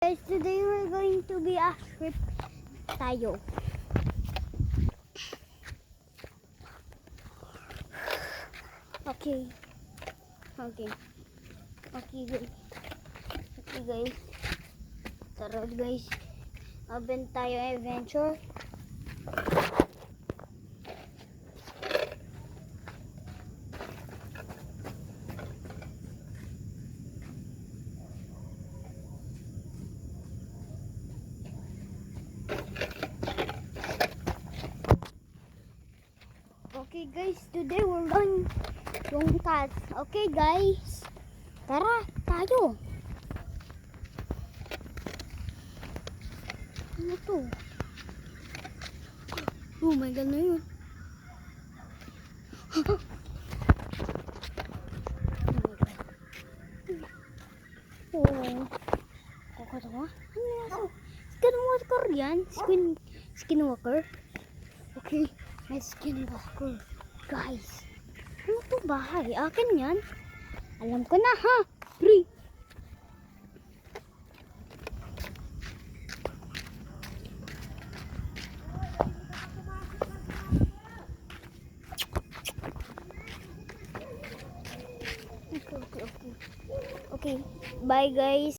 Guys, today we're going to be a trip tayo. Okay. Okay guys. Okay guys. Tara guys. Open tayo adventure. Okay guys, today we're going yung cats. Okay guys, tara tayo. Ano to? Oh my god, na yun. Oh, kakatawa. Ano yung aso? Skinwalker yan? Skinwalker? Okay, may skinwalker. Guys, ano to bahay? Akin yan? Alam ko na ha. Pre. Okay. Okay. Bye guys.